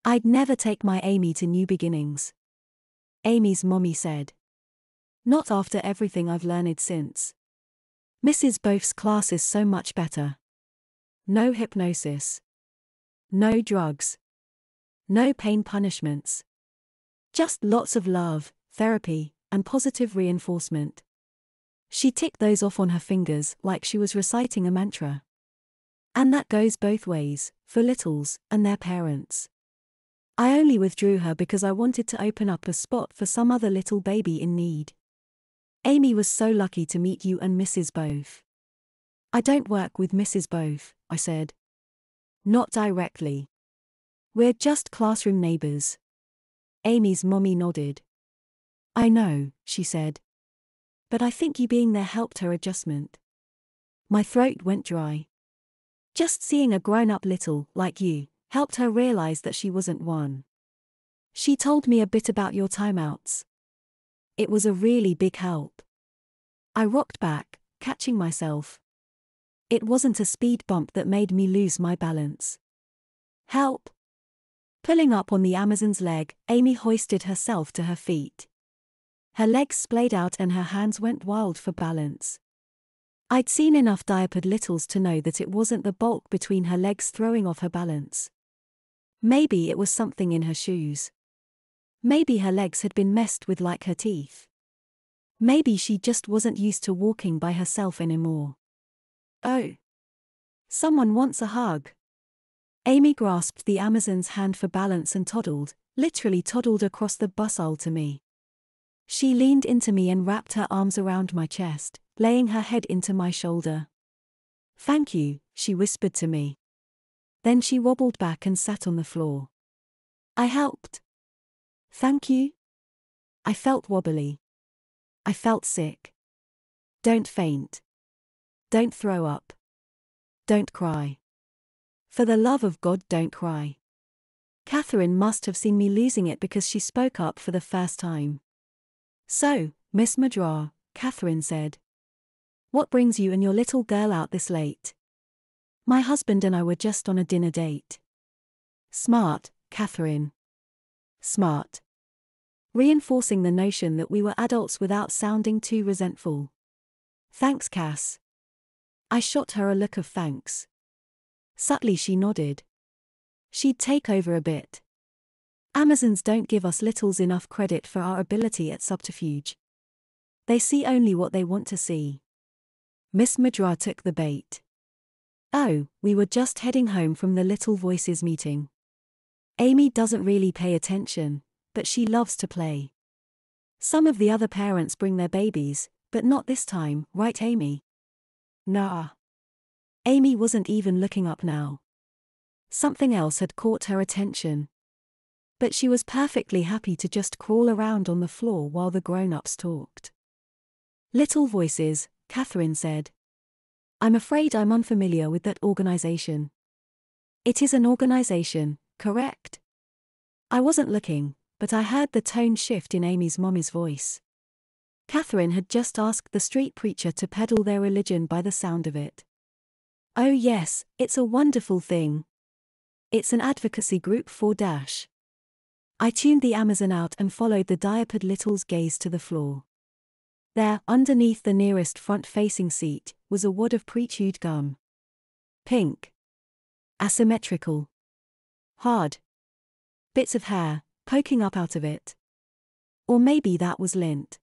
I'd never take my Amy to new beginnings. Amy's mommy said. Not after everything I've learned since. Mrs. Both's class is so much better. No hypnosis. No drugs. No pain punishments. Just lots of love, therapy, and positive reinforcement. She ticked those off on her fingers like she was reciting a mantra. And that goes both ways, for littles and their parents. I only withdrew her because I wanted to open up a spot for some other little baby in need. Amy was so lucky to meet you and Mrs. Both. I don't work with Mrs. Both, I said. Not directly. We're just classroom neighbors. Amy's mommy nodded. I know, she said. But I think you being there helped her adjustment. My throat went dry. Just seeing a grown-up little, like you, helped her realize that she wasn't one. She told me a bit about your timeouts. It was a really big help. I rocked back, catching myself. It wasn't a speed bump that made me lose my balance. Help! Pulling up on the Amazon's leg, Amy hoisted herself to her feet. Her legs splayed out and her hands went wild for balance. I'd seen enough diapered littles to know that it wasn't the bulk between her legs throwing off her balance. Maybe it was something in her shoes. Maybe her legs had been messed with like her teeth. Maybe she just wasn't used to walking by herself anymore. Oh. Someone wants a hug. Amy grasped the Amazon's hand for balance and literally toddled across the bus aisle to me. She leaned into me and wrapped her arms around my chest, laying her head into my shoulder. Thank you, she whispered to me. Then she wobbled back and sat on the floor. I helped. Thank you? I felt wobbly. I felt sick. Don't faint. Don't throw up. Don't cry. For the love of God, don't cry. Catherine must have seen me losing it because she spoke up for the first time. So, Miss Madra, Catherine said. What brings you and your little girl out this late? My husband and I were just on a dinner date. Smart, Catherine. Smart. Reinforcing the notion that we were adults without sounding too resentful. Thanks, Cass. I shot her a look of thanks. Subtly she nodded. She'd take over a bit. Amazons don't give us littles enough credit for our ability at subterfuge. They see only what they want to see. Miss Madra took the bait. Oh, we were just heading home from the Little Voices meeting. Amy doesn't really pay attention, but she loves to play. Some of the other parents bring their babies, but not this time, right, Amy? Nah. Amy wasn't even looking up now. Something else had caught her attention. But she was perfectly happy to just crawl around on the floor while the grown-ups talked. Little Voices, Catherine said. I'm afraid I'm unfamiliar with that organization. It is an organization, correct? I wasn't looking, but I heard the tone shift in Amy's mommy's voice. Catherine had just asked the street preacher to peddle their religion by the sound of it. Oh yes, it's a wonderful thing. It's an advocacy group for dash. I tuned the Amazon out and followed the diapered little's gaze to the floor. There, underneath the nearest front-facing seat, was a wad of pre-chewed gum. Pink. Asymmetrical. Hard. Bits of hair, poking up out of it. Or maybe that was lint.